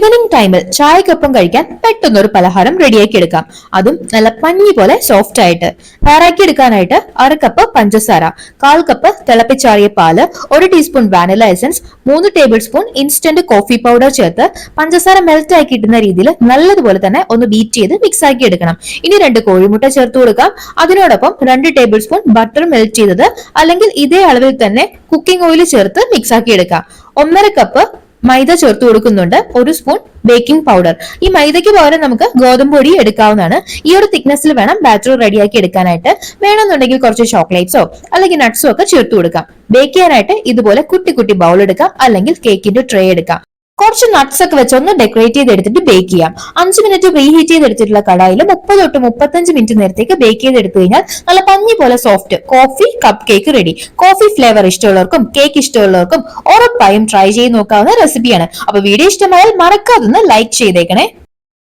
Evening ടൈമിൽ ചായക്കൊപ്പം കഴിക്കാൻ പെട്ടെന്നൊരു പലഹാരം റെഡിയാക്കി എടുക്കാം. അതും നല്ല പഞ്ഞി പോലെ സോഫ്റ്റ് ആയിട്ട്. തയ്യാറാക്കി എടുക്കാനായിട്ട് 1/2 കപ്പ് പഞ്ചസാര, 1/4 കപ്പ് തിളപ്പിച്ചാറിയ പാല്, 1 teaspoon vanilla essence, 3 table spoon instant coffee powder ചേർത്ത് പഞ്ചസാര മെൽറ്റ് ആക്കി കിട്ടുന്ന രീതിയിൽ നല്ലതുപോലെ തന്നെ ഒന്ന് ബീറ്റ് ചെയ്ത് മിക്സ് ആക്കി എടുക്കണം. ഇനി 2 കോഴിമുട്ട ചേർത്ത് കൊടുക്കാം. അതിനോടൊപ്പം 2 ടേബിൾ സ്പൂൺ ബട്ടർ മെൽറ്റ് ചെയ്തത് അല്ലെങ്കിൽ ഇതേ അളവിൽ തന്നെ കുക്കിംഗ് ഓയിൽ ചേർത്ത് മിക്സ് ആക്കി എടുക്കാം. 1/2 കപ്പ് മൈദ ചേർത്ത് കൊടുക്കുന്നുണ്ട്. 1 സ്പൂൺ ബേക്കിംഗ് പൗഡർ. ഈ മൈദയ്ക്ക് പകരം നമുക്ക് ഗോതമ്പ് പൊടി എടുക്കാവുന്നതാണ്. ഈ ഒരു തിക്നെസ്സിൽ വേണം ബാറ്റർ റെഡിയാക്കി എടുക്കാനായിട്ട്. വേണമെന്നുണ്ടെങ്കിൽ കുറച്ച് ചോക്ലേറ്റ്സോ അല്ലെങ്കിൽ നട്ട്സോ ഒക്കെ ചേർത്ത് കൊടുക്കാം. ബേക്ക് ചെയ്യാനായിട്ട് ഇതുപോലെ കുട്ടി കുട്ടി ബൗൾ എടുക്കാം, അല്ലെങ്കിൽ കേക്കിന്റെ ട്രേ എടുക്കാം. കുറച്ച് നട്ട്സ് ഒക്കെ വെച്ച് ഒന്ന് ഡെക്കറേറ്റ് ചെയ്തെടുത്തിട്ട് ബേക്ക് ചെയ്യാം. 5 മിനിറ്റ് പ്രീഹീറ്റ് ചെയ്തെടുത്തിട്ടുള്ള കടായിൽ 30 തൊട്ട് 35 മിനിറ്റ് നേരത്തേക്ക് ബേക്ക് ചെയ്തെടുത്തു കഴിഞ്ഞാൽ നല്ല പഞ്ഞി പോലെ soft coffee cup cake ready. Coffee flavour ഇഷ്ടമുള്ളവർക്കും കേക്ക് ഇഷ്ടമുള്ളവർക്കും ഉറപ്പായും ട്രൈ ചെയ്ത് നോക്കാവുന്ന റെസിപ്പിയാണ്. അപ്പൊ വീഡിയോ ഇഷ്ടമായാൽ മറക്കാതെ ലൈക്ക് ചെയ്തേക്കണേ.